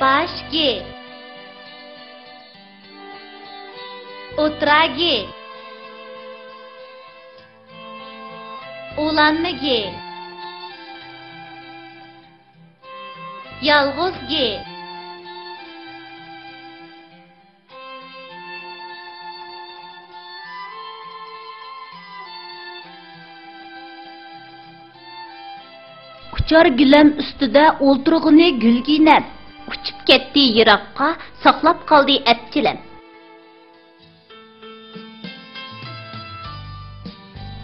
Başki Otragi Ulanmagi Yalğızgi Uçar gülem üstüde o'ltirg'ini gulginam uchib ketdi yiroqqa saqlab qoldi apchilam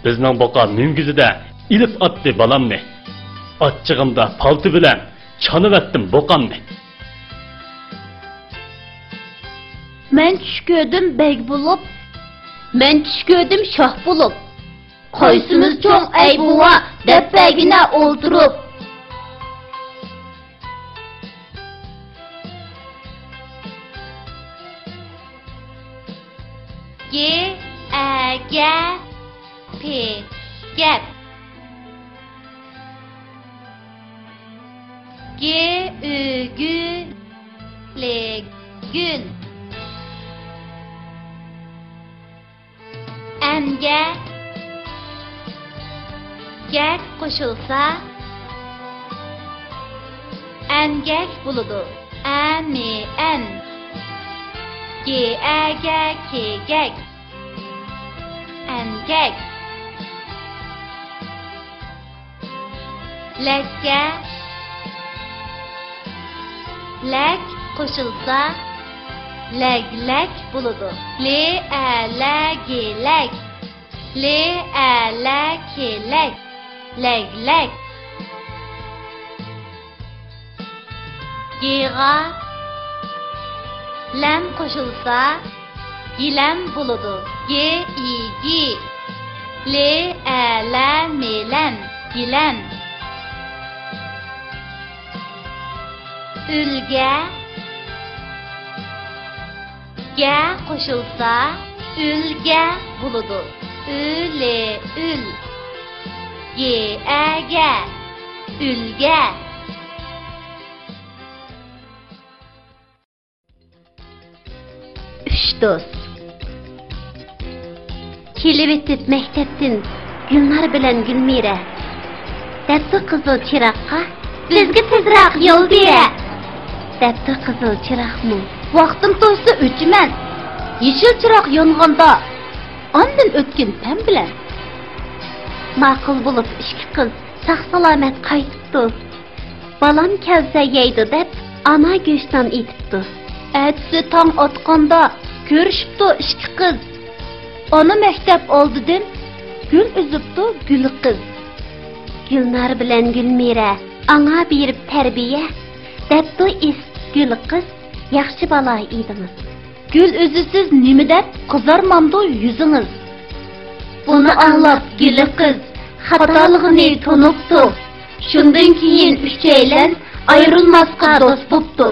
Bizning boqa mingizida ilib atdi balamni achchig'imda palti bilan chonib atdim boqamni Men tush ko'rdim beg bo'lib men tush ko'rdim shoh bo'lib Qaysimiz cho'ng ey buva deb begina o'ltirib Ge aga pe gap Ge ügü le gün Enge Gek qo'shilsa engek buludu Emi en Ge ege kegek Engek Lekke Lek qo'shilsa Leglek buludu Le le gelek Le le kelek Leglek Giga Lem qo'shilsa Gilem buludu Ge igi Le le melem Gilem Ülge Ge qo'shilsa Ülge buludu Üle ül Ge ege Ülge Üç dost Kelib etib mekteptin Gülnar bilen Gülmire Depti kızıl çıraqqa Bizga tezroq yo'l bera Depti kızıl çıraqmı Vaqtim to'ysa o'chiman Yeşil çıraq yong'anda Ondan o'tkin pam bilan Ma'qul bo'lib ikki qiz saq salomat qaytibdi Balam kelsa yeydi deb ana go'shtdan etibdi Atsi tong otqanda ko'rishibdi ikki qiz Ona maktab oldidan gul uzibdi gul qiz Gulnar bilan Gulmira anga berib tarbiya debdi is gul qiz yaxshi balo edingiz Gül üzüsüz nima deb qizarmamdi yuzingiz Buni anglab gul qiz xatoligini tunibdi Shundan keyin uchaylan ayrilmasqa do'st bo'pti